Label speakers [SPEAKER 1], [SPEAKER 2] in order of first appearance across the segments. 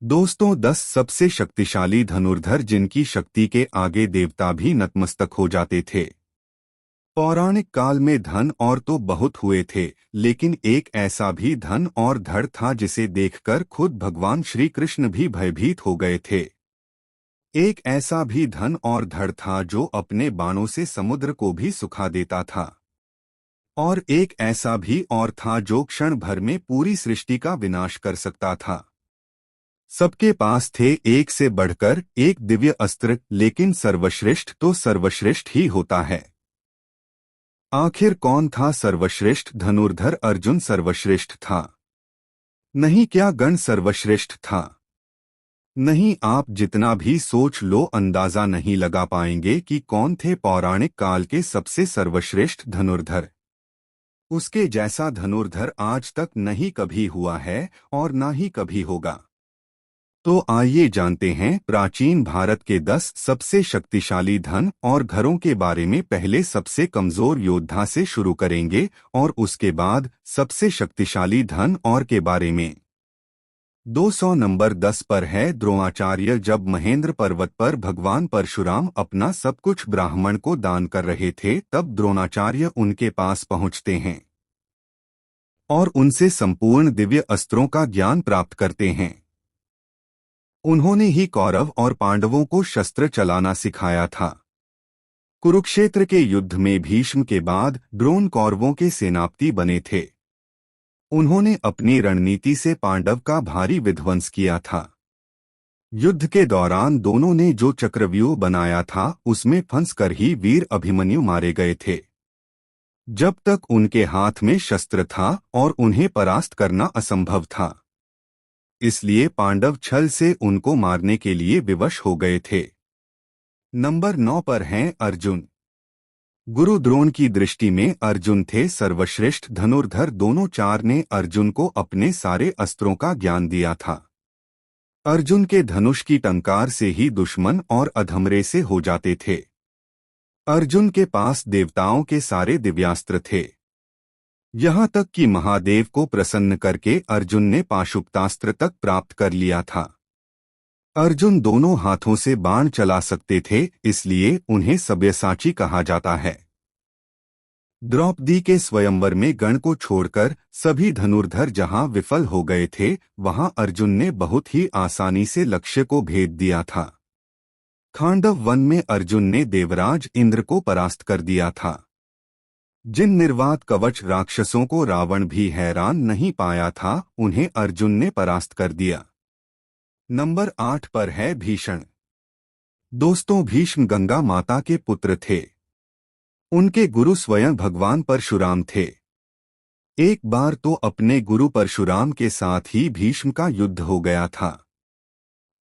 [SPEAKER 1] दोस्तों 10 सबसे शक्तिशाली धनुर्धर जिनकी शक्ति के आगे देवता भी नतमस्तक हो जाते थे। पौराणिक काल में धन और तो बहुत हुए थे, लेकिन एक ऐसा भी धन और धड़ था जिसे देखकर खुद भगवान श्री कृष्ण भी भयभीत हो गए थे। एक ऐसा भी धन और धड़ था जो अपने बाणों से समुद्र को भी सुखा देता था। और एक ऐसा भी और था जो क्षण भर में पूरी सृष्टि का विनाश कर सकता था। सबके पास थे एक से बढ़कर एक दिव्य अस्त्र, लेकिन सर्वश्रेष्ठ तो सर्वश्रेष्ठ ही होता है। आखिर कौन था सर्वश्रेष्ठ धनुर्धर? अर्जुन सर्वश्रेष्ठ था। नहीं, क्या गण सर्वश्रेष्ठ था? नहीं, आप जितना भी सोच लो अंदाजा नहीं लगा पाएंगे कि कौन थे पौराणिक काल के सबसे सर्वश्रेष्ठ धनुर्धर। उसके जैसा धनुर्धर आज तक नहीं कभी हुआ है और ना ही कभी होगा। तो आइए जानते हैं प्राचीन भारत के 10 सबसे शक्तिशाली धन और घरों के बारे में। पहले सबसे कमजोर योद्धा से शुरू करेंगे और उसके बाद सबसे शक्तिशाली धन और के बारे में। 200 नंबर 10 पर है द्रोणाचार्य। जब महेंद्र पर्वत पर भगवान परशुराम अपना सब कुछ ब्राह्मण को दान कर रहे थे, तब द्रोणाचार्य उनके पास पहुंचते हैं और उनसे संपूर्ण दिव्य अस्त्रों का ज्ञान प्राप्त करते हैं। उन्होंने ही कौरव और पांडवों को शस्त्र चलाना सिखाया था। कुरुक्षेत्र के युद्ध में भीष्म के बाद द्रोण कौरवों के सेनापति बने थे। उन्होंने अपनी रणनीति से पांडव का भारी विध्वंस किया था। युद्ध के दौरान दोनों ने जो चक्रव्यूह बनाया था उसमें फंसकर ही वीर अभिमन्यु मारे गए थे। जब तक उनके हाथ में शस्त्र था और उन्हें परास्त करना असंभव था, इसलिए पांडव छल से उनको मारने के लिए विवश हो गए थे। नंबर 9 पर हैं अर्जुन। गुरु द्रोण की दृष्टि में अर्जुन थे सर्वश्रेष्ठ धनुर्धर। दोनों चार ने अर्जुन को अपने सारे अस्त्रों का ज्ञान दिया था। अर्जुन के धनुष की टंकार से ही दुश्मन और अधमरे से हो जाते थे। अर्जुन के पास देवताओं के सारे दिव्यास्त्र थे। यहाँ तक कि महादेव को प्रसन्न करके अर्जुन ने पाशुपतास्त्र तक प्राप्त कर लिया था। अर्जुन दोनों हाथों से बाण चला सकते थे, इसलिए उन्हें सब्यसाची कहा जाता है। द्रौपदी के स्वयंवर में गण को छोड़कर सभी धनुर्धर जहां विफल हो गए थे, वहां अर्जुन ने बहुत ही आसानी से लक्ष्य को भेद दिया था। खांडव वन में अर्जुन ने देवराज इंद्र को परास्त कर दिया था। जिन निर्वात कवच राक्षसों को रावण भी हैरान नहीं पाया था, उन्हें अर्जुन ने परास्त कर दिया। नंबर 8 पर है भीषण। दोस्तों, भीष्म गंगा माता के पुत्र थे। उनके गुरु स्वयं भगवान परशुराम थे। एक बार तो अपने गुरु परशुराम के साथ ही भीष्म का युद्ध हो गया था।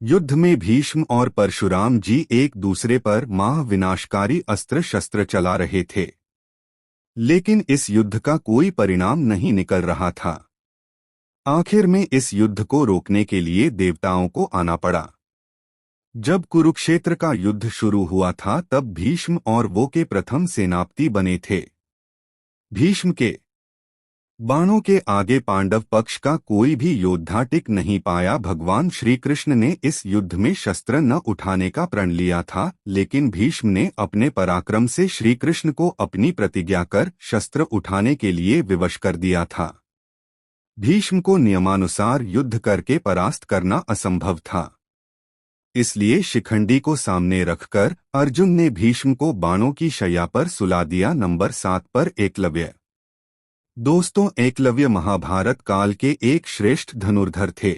[SPEAKER 1] युद्ध में भीष्म और परशुराम जी एक दूसरे पर महाविनाशकारी अस्त्र शस्त्र चला रहे थे, लेकिन इस युद्ध का कोई परिणाम नहीं निकल रहा था। आखिर में इस युद्ध को रोकने के लिए देवताओं को आना पड़ा। जब कुरुक्षेत्र का युद्ध शुरू हुआ था, तब भीष्म और वो के प्रथम सेनापति बने थे। भीष्म के बाणों के आगे पांडव पक्ष का कोई भी योद्धा टिक नहीं पाया। भगवान श्री कृष्ण ने इस युद्ध में शस्त्र न उठाने का प्रण लिया था, लेकिन भीष्म ने अपने पराक्रम से श्री कृष्ण को अपनी प्रतिज्ञा कर शस्त्र उठाने के लिए विवश कर दिया था। भीष्म को नियमानुसार युद्ध करके परास्त करना असंभव था, इसलिए शिखंडी को सामने रखकर अर्जुन ने भीष्म को बाणों की शैया पर सुला दिया। नंबर 7 पर एकलव्य। दोस्तों, एकलव्य महाभारत काल के एक श्रेष्ठ धनुर्धर थे।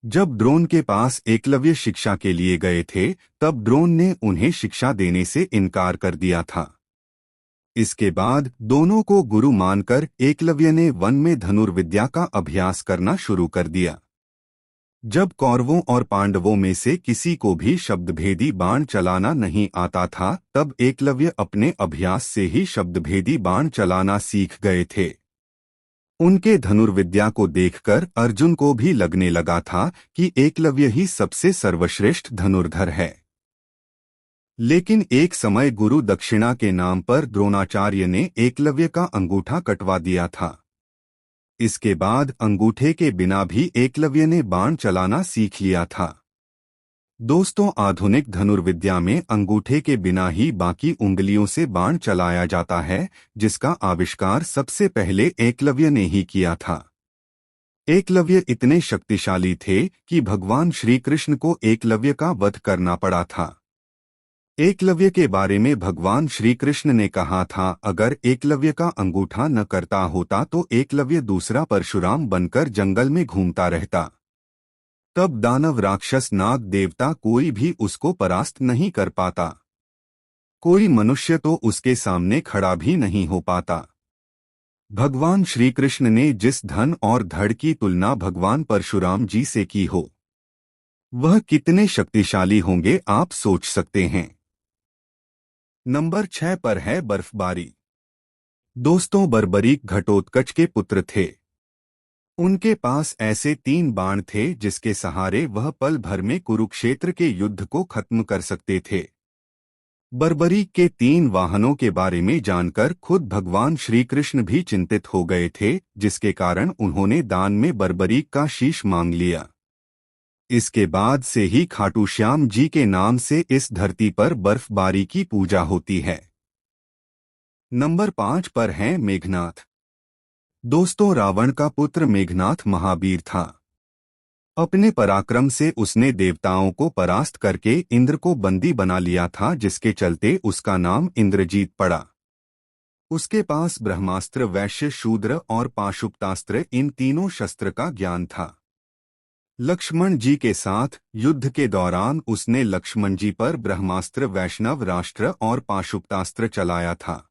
[SPEAKER 1] जब द्रोण के पास एकलव्य शिक्षा के लिए गए थे, तब द्रोण ने उन्हें शिक्षा देने से इनकार कर दिया था। इसके बाद दोनों को गुरु मानकर एकलव्य ने वन में धनुर्विद्या का अभ्यास करना शुरू कर दिया। जब कौरवों और पांडवों में से किसी को भी शब्दभेदी बाण चलाना नहीं आता था, तब एकलव्य अपने अभ्यास से ही शब्दभेदी बाण चलाना सीख गए थे। उनके धनुर्विद्या को देखकर अर्जुन को भी लगने लगा था कि एकलव्य ही सबसे सर्वश्रेष्ठ धनुर्धर है। लेकिन एक समय गुरु दक्षिणा के नाम पर द्रोणाचार्य ने एकलव्य का अंगूठा कटवा दिया था। इसके बाद अंगूठे के बिना भी एकलव्य ने बाण चलाना सीख लिया था। दोस्तों, आधुनिक धनुर्विद्या में अंगूठे के बिना ही बाकी उंगलियों से बाण चलाया जाता है, जिसका आविष्कार सबसे पहले एकलव्य ने ही किया था। एकलव्य इतने शक्तिशाली थे कि भगवान श्री कृष्ण को एकलव्य का वध करना पड़ा था। एकलव्य के बारे में भगवान श्री कृष्ण ने कहा था, अगर एकलव्य का अंगूठा न करता होता तो एकलव्य दूसरा परशुराम बनकर जंगल में घूमता रहता। तब दानव, राक्षस, नाग, देवता कोई भी उसको परास्त नहीं कर पाता। कोई मनुष्य तो उसके सामने खड़ा भी नहीं हो पाता। भगवान श्री कृष्ण ने जिस धन और धड़ की तुलना भगवान परशुराम जी से की हो, वह कितने शक्तिशाली होंगे आप सोच सकते हैं। नंबर 6 पर है बर्फबारी। दोस्तों, बर्बरीक घटोत्कच के पुत्र थे। उनके पास ऐसे 3 बाण थे जिसके सहारे वह पल भर में कुरुक्षेत्र के युद्ध को खत्म कर सकते थे। बर्बरीक के 3 वाहनों के बारे में जानकर खुद भगवान श्री कृष्ण भी चिंतित हो गए थे, जिसके कारण उन्होंने दान में बर्बरीक का शीश मांग लिया। इसके बाद से ही खाटू श्याम जी के नाम से इस धरती पर बर्फबारी की पूजा होती है। नंबर 5 पर है मेघनाथ। दोस्तों, रावण का पुत्र मेघनाथ महावीर था। अपने पराक्रम से उसने देवताओं को परास्त करके इंद्र को बंदी बना लिया था, जिसके चलते उसका नाम इंद्रजीत पड़ा। उसके पास ब्रह्मास्त्र, वैश्य, शूद्र और पाशुपतास्त्र, इन तीनों शस्त्र का ज्ञान था। लक्ष्मण जी के साथ युद्ध के दौरान उसने लक्ष्मण जी पर ब्रह्मास्त्र, वैष्णव राष्ट्र और पाशुपतास्त्र चलाया था।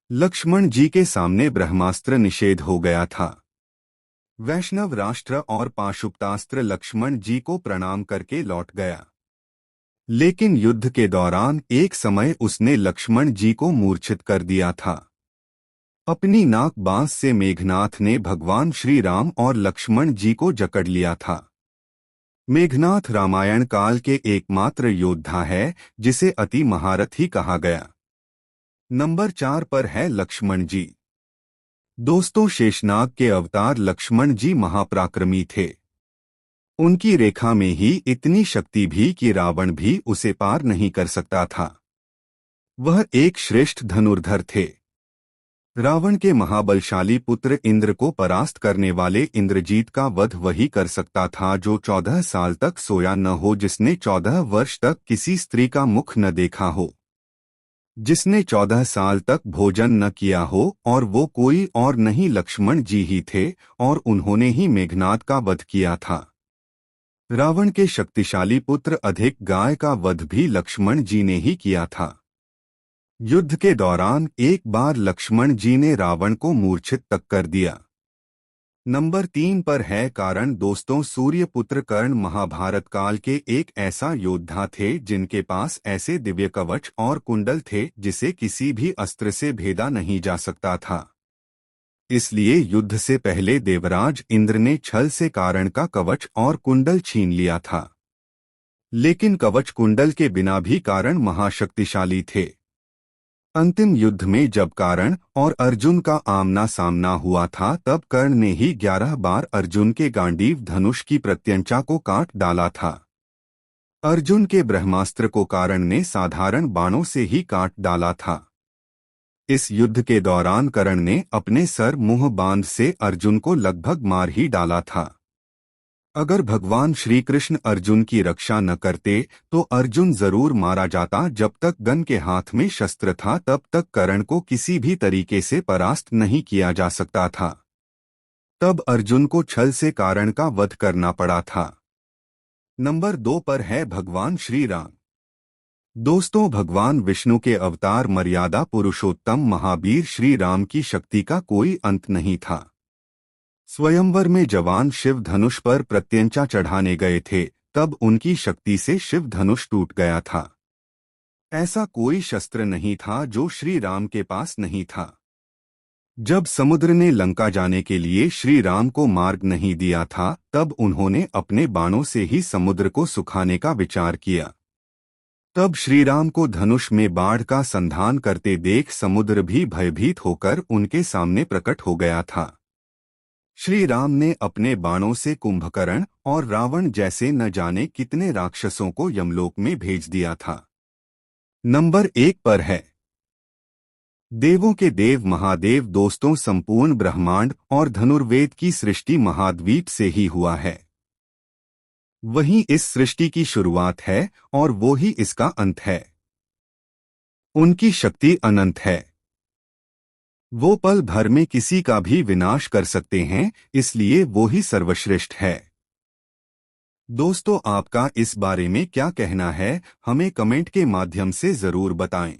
[SPEAKER 1] लक्ष्मण जी के सामने ब्रह्मास्त्र निषेध हो गया था। वैष्णव राष्ट्र और पाशुपतास्त्र लक्ष्मण जी को प्रणाम करके लौट गया। लेकिन युद्ध के दौरान एक समय उसने लक्ष्मण जी को मूर्छित कर दिया था। अपनी नाक बांस से मेघनाथ ने भगवान श्री राम और लक्ष्मण जी को जकड़ लिया था। मेघनाथ रामायण काल के एकमात्र योद्धा है जिसे अति महारथी कहा गया। नंबर 4 पर है लक्ष्मण जी। दोस्तों, शेषनाग के अवतार लक्ष्मण जी महापराक्रमी थे। उनकी रेखा में ही इतनी शक्ति भी कि रावण भी उसे पार नहीं कर सकता था। वह एक श्रेष्ठ धनुर्धर थे। रावण के महाबलशाली पुत्र इंद्र को परास्त करने वाले इंद्रजीत का वध वही कर सकता था जो 14 साल तक सोया न हो, जिसने 14 वर्ष तक किसी स्त्री का मुख न देखा हो, जिसने 14 साल तक भोजन न किया हो, और वो कोई और नहीं लक्ष्मण जी ही थे, और उन्होंने ही मेघनाथ का वध किया था। रावण के शक्तिशाली पुत्र अधिक गाय का वध भी लक्ष्मण जी ने ही किया था। युद्ध के दौरान एक बार लक्ष्मण जी ने रावण को मूर्छित तक कर दिया। नंबर 3 पर है कर्ण। दोस्तों, सूर्यपुत्र कर्ण महाभारत काल के एक ऐसा योद्धा थे जिनके पास ऐसे दिव्य कवच और कुंडल थे जिसे किसी भी अस्त्र से भेदा नहीं जा सकता था। इसलिए युद्ध से पहले देवराज इंद्र ने छल से कर्ण का कवच और कुंडल छीन लिया था। लेकिन कवच कुंडल के बिना भी कर्ण महाशक्तिशाली थे। अंतिम युद्ध में जब कर्ण और अर्जुन का आमना सामना हुआ था, तब कर्ण ने ही 11 बार अर्जुन के गांडीव धनुष की प्रत्यंचा को काट डाला था। अर्जुन के ब्रह्मास्त्र को कर्ण ने साधारण बाणों से ही काट डाला था। इस युद्ध के दौरान कर्ण ने अपने सर मुंह बांध से अर्जुन को लगभग मार ही डाला था। अगर भगवान श्री कृष्ण अर्जुन की रक्षा न करते तो अर्जुन जरूर मारा जाता। जब तक गन के हाथ में शस्त्र था तब तक कर्ण को किसी भी तरीके से परास्त नहीं किया जा सकता था। तब अर्जुन को छल से कर्ण का वध करना पड़ा था। नंबर 2 पर है भगवान श्री राम। दोस्तों, भगवान विष्णु के अवतार मर्यादा पुरुषोत्तम महावीर श्री राम की शक्ति का कोई अंत नहीं था। स्वयंवर में जवान शिव धनुष पर प्रत्यंचा चढ़ाने गए थे, तब उनकी शक्ति से शिव धनुष टूट गया था। ऐसा कोई शस्त्र नहीं था जो श्री राम के पास नहीं था। जब समुद्र ने लंका जाने के लिए श्री राम को मार्ग नहीं दिया था, तब उन्होंने अपने बाणों से ही समुद्र को सुखाने का विचार किया। तब श्री राम को धनुष में बाढ़ का संधान करते देख समुद्र भी भयभीत होकर उनके सामने प्रकट हो गया था। श्री राम ने अपने बाणों से कुंभकर्ण और रावण जैसे न जाने कितने राक्षसों को यमलोक में भेज दिया था। नंबर 1 पर है देवों के देव महादेव। दोस्तों, संपूर्ण ब्रह्मांड और धनुर्वेद की सृष्टि महाद्वीप से ही हुआ है। वही इस सृष्टि की शुरुआत है और वो ही इसका अंत है। उनकी शक्ति अनंत है। वो पल भर में किसी का भी विनाश कर सकते हैं, इसलिए वो ही सर्वश्रेष्ठ है। दोस्तों, आपका इस बारे में क्या कहना है, हमें कमेंट के माध्यम से जरूर बताएं।